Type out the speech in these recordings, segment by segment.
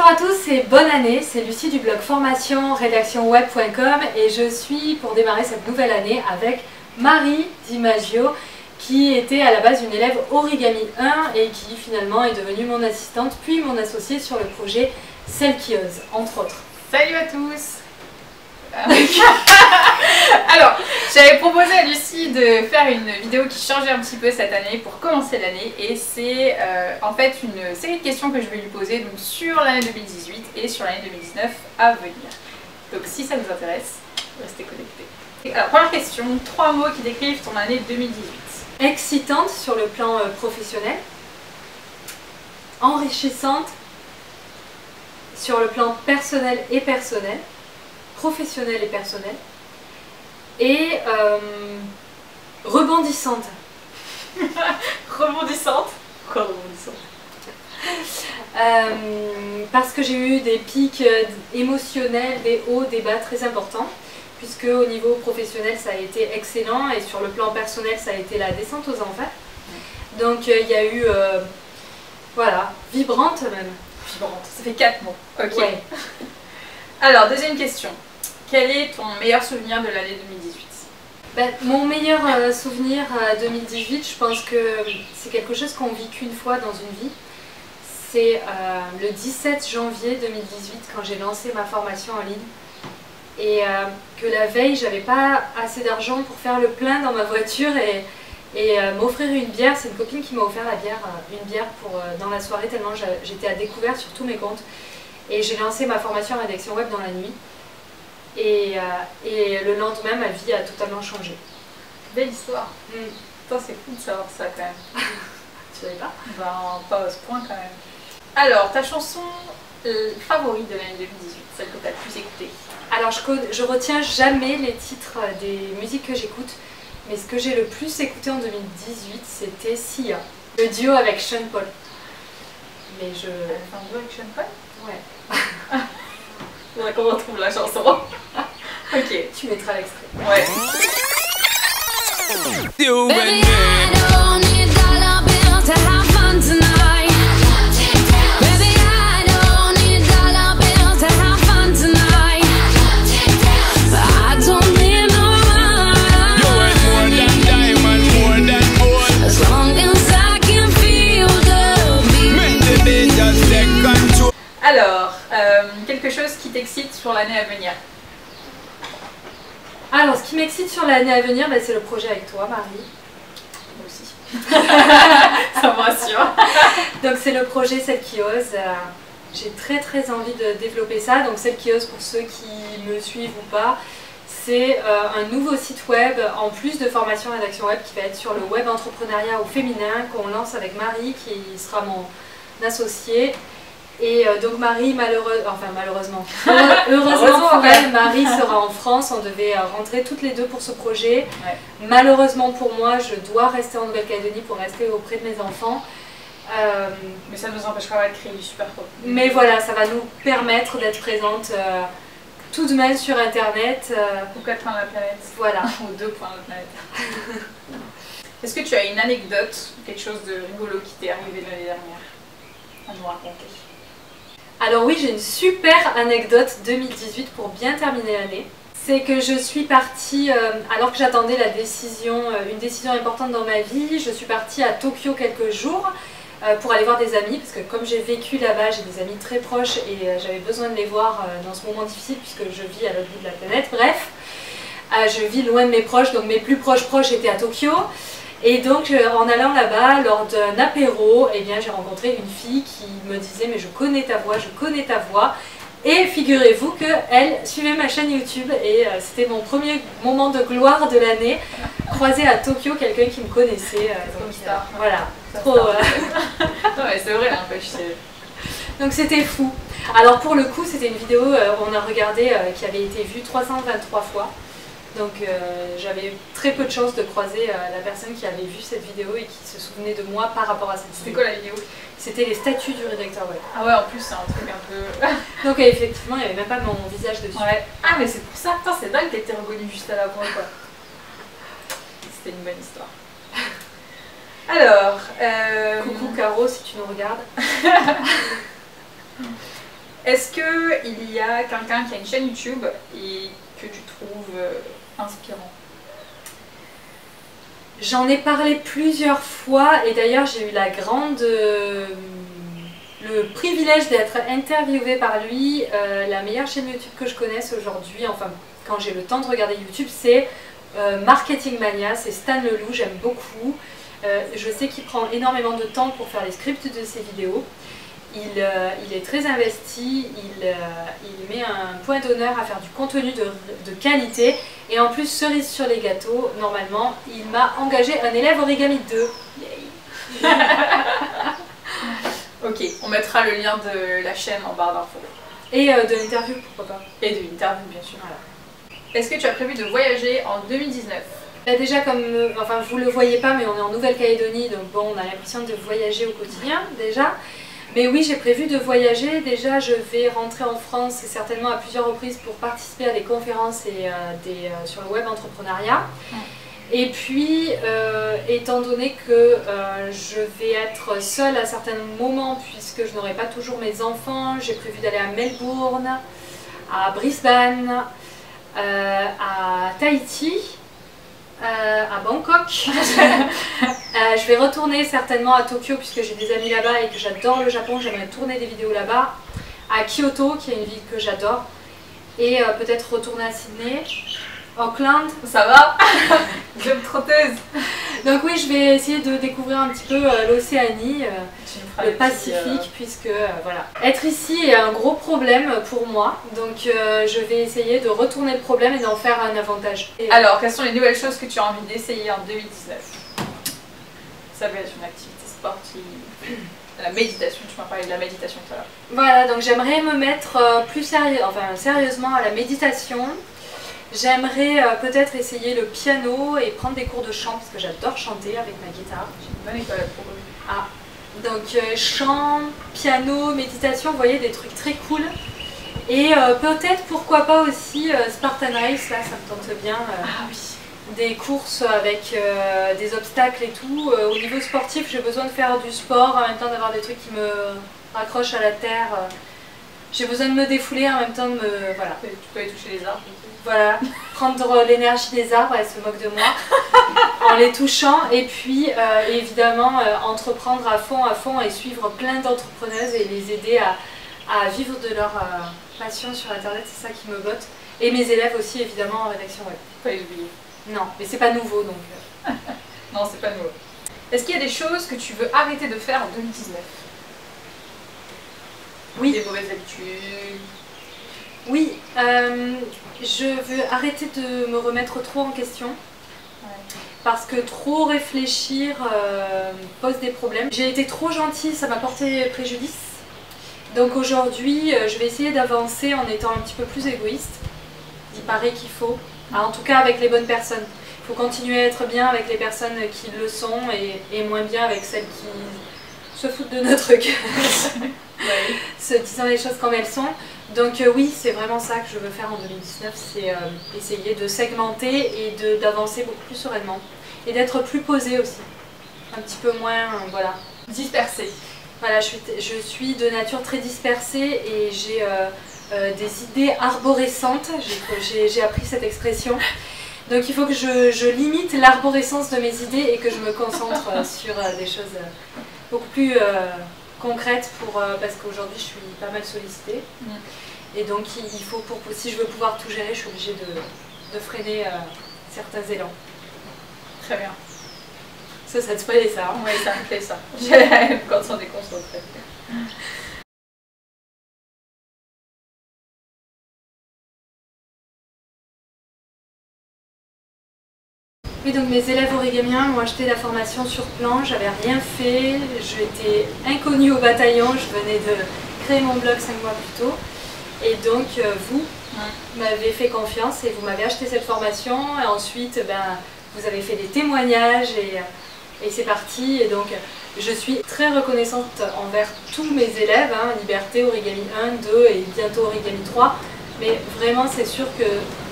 Bonjour à tous et bonne année, c'est Lucie du blog formation rédactionweb.com et je suis pour démarrer cette nouvelle année avec Marie Dimaggio qui était à la base une élève Origami 1 et qui finalement est devenue mon assistante puis mon associée sur le projet Celle qui ose, entre autres. Salut à tous. Alors, j'avais proposé à Lucie de faire une vidéo qui changeait un petit peu cette année pour commencer l'année et c'est en fait une série de questions que je vais lui poser donc, sur l'année 2018 et sur l'année 2019 à venir. Donc si ça vous intéresse, restez connectés. Alors première question, 3 mots qui décrivent ton année 2018. Excitante sur le plan professionnel, enrichissante sur le plan personnel et personnel, professionnel et personnel, et rebondissante. Rebondissante. Pourquoi rebondissante? Parce que j'ai eu des pics émotionnels, des hauts, des bas très importants, puisque au niveau professionnel ça a été excellent et sur le plan personnel ça a été la descente aux enfers. Donc il y a eu, voilà, vibrante même. Vibrante, ça fait 4 mots. Ok. Ouais. Alors, deuxième question. Quel est ton meilleur souvenir de l'année 2018? Mon meilleur souvenir 2018, je pense que c'est quelque chose qu'on vit qu'une fois dans une vie. C'est le 17 janvier 2018 quand j'ai lancé ma formation en ligne et que la veille j'avais pas assez d'argent pour faire le plein dans ma voiture et m'offrir une bière. C'est une copine qui m'a offert une bière dans la soirée tellement j'étais à découvert sur tous mes comptes. Et j'ai lancé ma formation en rédaction web dans la nuit. Et le lendemain, ma vie a totalement changé. Belle histoire. Putain, c'est fou de savoir ça quand même. Tu savais pas? Ben, pas à ce point quand même. Alors, ta chanson favorite de l'année 2018, celle que tu as le plus écoutée? Alors, je retiens jamais les titres des musiques que j'écoute. Mais ce que j'ai le plus écouté en 2018, c'était Sia. Le duo avec Sean Paul. Mais je... Elle a fait un duo avec Sean Paul? Ouais. Comment on trouve la chanson? Ok. Tu mettras l'extrait. Ouais. Baby, I don't need dollar bills to have fun tonight. Baby, I don't need dollar bills to have fun tonight. I don't need no money. You ain't more than diamond, more than gold. As long as I can feel the beat. Make the beat just take control. Alors, quelque chose qui t'excite sur l'année à venir? Alors, ce qui m'excite sur l'année à venir, c'est le projet avec toi, Marie. Moi aussi. Ça me rassure. Donc, c'est le projet Celle qui ose. J'ai très envie de développer ça. Donc, Celle qui ose, pour ceux qui me suivent ou pas, c'est un nouveau site web, en plus de formation rédaction web, qui va être sur le web entrepreneuriat au féminin, qu'on lance avec Marie, qui sera mon associée. Et donc Marie, malheureusement, heureusement pour elle, Marie sera en France, on devait rentrer toutes les deux pour ce projet. Ouais. Malheureusement pour moi, je dois rester en Nouvelle-Calédonie pour rester auprès de mes enfants. Mais ça ne nous empêchera pas de créer du super top. Mais voilà, ça va nous permettre d'être présente tout de même sur Internet. Aux 4 coins de la planète. Voilà. Aux 2 coins de la planète. Est-ce que tu as une anecdote, quelque chose de rigolo qui t'est arrivé l'année dernière à nous raconter? Alors oui, j'ai une super anecdote 2018 pour bien terminer l'année. C'est que je suis partie, alors que j'attendais une décision importante dans ma vie, je suis partie à Tokyo quelques jours pour aller voir des amis, parce que comme j'ai vécu là-bas, j'ai des amis très proches et j'avais besoin de les voir dans ce moment difficile puisque je vis à l'autre bout de la planète. Bref, je vis loin de mes proches, donc mes plus proches étaient à Tokyo. Et donc en allant là-bas, lors d'un apéro, eh bien, j'ai rencontré une fille qui me disait « mais je connais ta voix, je connais ta voix ». Et figurez-vous qu'elle suivait ma chaîne YouTube et c'était mon premier moment de gloire de l'année, croiser à Tokyo quelqu'un qui me connaissait. Voilà, trop... Non mais c'est vrai, un peu chier. Donc c'était fou. Alors pour le coup, c'était une vidéo, on a regardé, qui avait été vue 323 fois. Donc j'avais très peu de chance de croiser la personne qui avait vu cette vidéo et qui se souvenait de moi par rapport à cette vidéo. C'était quoi la vidéo? C'était les statuts du rédacteur web. Ah ouais, en plus c'est un truc un peu... Donc effectivement, il n'y avait même pas mon visage dessus. Ouais. Ah mais c'est pour ça, putain c'est dingue, t'étais reconnue juste à la voix quoi. C'était une bonne histoire. Alors... Coucou Caro si tu nous regardes. Est-ce qu'il y a quelqu'un qui a une chaîne YouTube et que tu trouves inspirant? J'en ai parlé plusieurs fois et d'ailleurs j'ai eu le privilège d'être interviewée par lui. La meilleure chaîne YouTube que je connaisse aujourd'hui, enfin quand j'ai le temps de regarder YouTube, c'est Marketing Mania, c'est Stan Leloup, j'aime beaucoup. Je sais qu'il prend énormément de temps pour faire les scripts de ses vidéos. Il est très investi, il met un point d'honneur à faire du contenu de qualité. Et en plus, cerise sur les gâteaux, normalement, il m'a engagé un élève Origami 2. Yay. Ok, on mettra le lien de la chaîne en barre d'infos. Et de l'interview, pourquoi pas. Et de l'interview, bien sûr. Voilà. Est-ce que tu as prévu de voyager en 2019? Bah déjà, enfin vous le voyez pas, mais on est en Nouvelle-Calédonie, donc bon, on a l'impression de voyager au quotidien déjà. Mais oui, j'ai prévu de voyager. Déjà, je vais rentrer en France et certainement à plusieurs reprises pour participer à des conférences et sur le web entrepreneuriat. Et puis, étant donné que je vais être seule à certains moments puisque je n'aurai pas toujours mes enfants, j'ai prévu d'aller à Melbourne, à Brisbane, à Tahiti, à Bangkok. Je vais retourner certainement à Tokyo puisque j'ai des amis là-bas et que j'adore le Japon, j'aimerais tourner des vidéos là-bas. À Kyoto, qui est une ville que j'adore. Et peut-être retourner à Sydney. Auckland. Ça va? Globe trotteuse. Donc oui, je vais essayer de découvrir un petit peu l'Océanie, le Pacifique, puisque voilà. Être ici est un gros problème pour moi, donc je vais essayer de retourner le problème et d'en faire un avantage. Alors, quelles sont les nouvelles choses que tu as envie d'essayer en 2019? Ça peut être une activité sportive, la méditation, tu m'as parlé de la méditation tout à l'heure. Voilà, donc j'aimerais me mettre sérieusement à la méditation. J'aimerais peut-être essayer le piano et prendre des cours de chant parce que j'adore chanter avec ma guitare. J'ai une bonne école pour eux. Ah, donc chant, piano, méditation, vous voyez, des trucs très cool. Et peut-être, pourquoi pas aussi Spartan Race, là ça me tente bien. Ah oui. Des courses avec des obstacles et tout. Au niveau sportif, j'ai besoin de faire du sport, en même temps d'avoir des trucs qui me raccrochent à la terre. J'ai besoin de me défouler, en même temps de me... Voilà. Tu peux aller toucher les arbres. Voilà, prendre l'énergie des arbres, elles se moquent de moi, en les touchant. Et puis, évidemment, entreprendre à fond et suivre plein d'entrepreneuses et les aider à vivre de leur passion sur Internet, c'est ça qui me botte. Et mes élèves aussi, évidemment, en rédaction web. Pas les oublier. Non, mais c'est pas nouveau, donc... Non, c'est pas nouveau. Est-ce qu'il y a des choses que tu veux arrêter de faire en 2019? Oui. Des mauvaises habitudes? Oui, je veux arrêter de me remettre trop en question. Parce que trop réfléchir pose des problèmes. J'ai été trop gentille, ça m'a porté préjudice. Donc aujourd'hui, je vais essayer d'avancer en étant un petit peu plus égoïste. Il paraît qu'il faut. En tout cas avec les bonnes personnes. Il faut continuer à être bien avec les personnes qui le sont et moins bien avec celles qui se foutent de notre gueule. Ouais. Se disant les choses comme elles sont. Donc oui, c'est vraiment ça que je veux faire en 2019, c'est essayer de segmenter et d'avancer beaucoup plus sereinement. Et d'être plus posée aussi. Un petit peu moins, voilà. Dispersée. Voilà, je suis de nature très dispersée et j'ai des idées arborescentes, j'ai appris cette expression. Donc il faut que je limite l'arborescence de mes idées et que je me concentre sur des choses beaucoup plus concrètes parce qu'aujourd'hui je suis pas mal sollicitée. Et donc il faut, si je veux pouvoir tout gérer, je suis obligée de freiner certains élans. Très bien. Ça te plaît ça hein? Oui, ça me plaît ça. J'aime quand on est concentré. Oui, donc mes élèves origamiens m'ont acheté la formation sur plan, j'avais rien fait, j'étais inconnue au bataillon, je venais de créer mon blog 5 mois plus tôt. Et donc vous m'avez fait confiance et vous m'avez acheté cette formation et ensuite vous avez fait des témoignages et c'est parti. Et donc je suis très reconnaissante envers tous mes élèves, Liberté, Origami 1, 2 et bientôt Origami 3. Mais vraiment c'est sûr que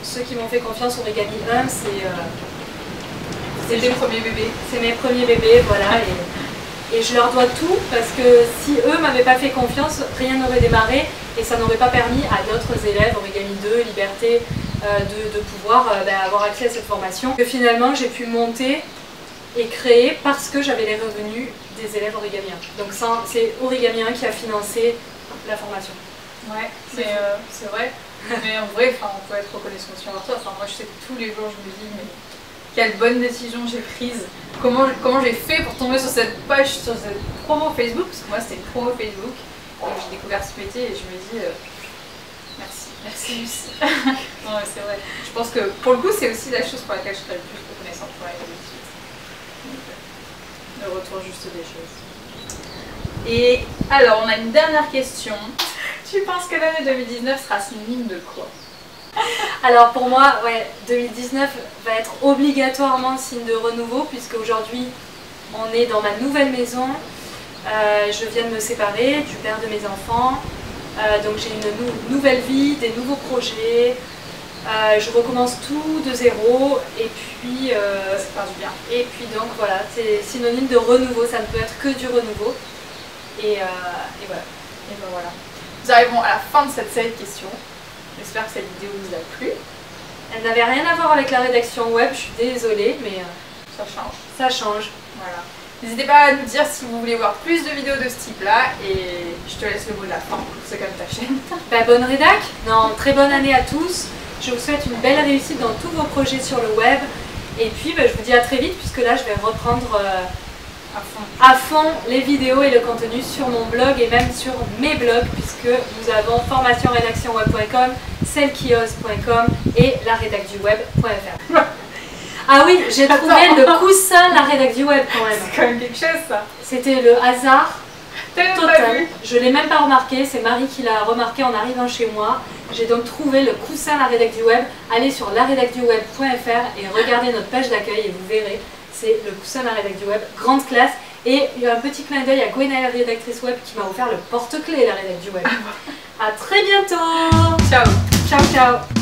ceux qui m'ont fait confiance Origami 1, c'est tes premiers bébés. C'est mes premiers bébés, voilà. Et je leur dois tout parce que si eux m'avaient pas fait confiance, rien n'aurait démarré et ça n'aurait pas permis à d'autres élèves, Origami 2, Liberté, de pouvoir avoir accès à cette formation. Que finalement j'ai pu monter et créer parce que j'avais les revenus des élèves Origami 1. Donc c'est Origami 1 qui a financé la formation. Ouais, c'est vrai. Mais en vrai, on peut être reconnaissant sur toi. Enfin, moi, je sais que tous les jours, je me dis, mais quelle bonne décision j'ai prise. Comment j'ai fait pour tomber sur cette page, sur cette promo Facebook. Parce que moi, c'était une promo Facebook. Et j'ai découvert ce métier et je me dis, merci Lucie. Non, mais c'est vrai. Je pense que pour le coup, c'est aussi la chose pour laquelle je serais le plus reconnaissante pour l'année 2018. Le retour juste des choses. Et alors, on a une dernière question. Tu penses que l'année 2019 sera synonyme de quoi? Alors pour moi, 2019 va être obligatoirement signe de renouveau puisque aujourd'hui on est dans ma nouvelle maison. Je viens de me séparer du père de mes enfants, donc j'ai une nouvelle vie, des nouveaux projets. Je recommence tout de zéro et puis ça part du bien. Et puis donc voilà, c'est synonyme de renouveau, ça ne peut être que du renouveau. Et voilà. Et ben voilà. Nous arrivons à la fin de cette série de questions. J'espère que cette vidéo vous a plu. Elle n'avait rien à voir avec la rédaction web, je suis désolée, mais ça change. Ça change. Voilà. N'hésitez pas à nous dire si vous voulez voir plus de vidéos de ce type-là et je te laisse le mot de la fin, c'est comme ta chaîne. Bonne rédac, très bonne année à tous. Je vous souhaite une belle réussite dans tous vos projets sur le web. Et puis je vous dis à très vite puisque là je vais reprendre à fond les vidéos et le contenu sur mon blog et même sur mes blogs puisque nous avons formationredactionweb.com, cellekioz.com et laredacduweb.fr. Ah oui, j'ai trouvé le coussin la rédac du web quand même. C'est quand même quelque chose ça. C'était le hasard total. Vu. Je l'ai même pas remarqué, c'est Marie qui l'a remarqué en arrivant chez moi. J'ai donc trouvé le coussin la rédac du web. Allez sur laredacduweb.fr et regardez notre page d'accueil et vous verrez. C'est le coussin la rédac du web, grande classe. Et il y a un petit clin d'œil à Gwenaëlle, rédactrice web, qui m'a offert le porte-clés la rédac du web. À très bientôt. Ciao. Ciao, ciao.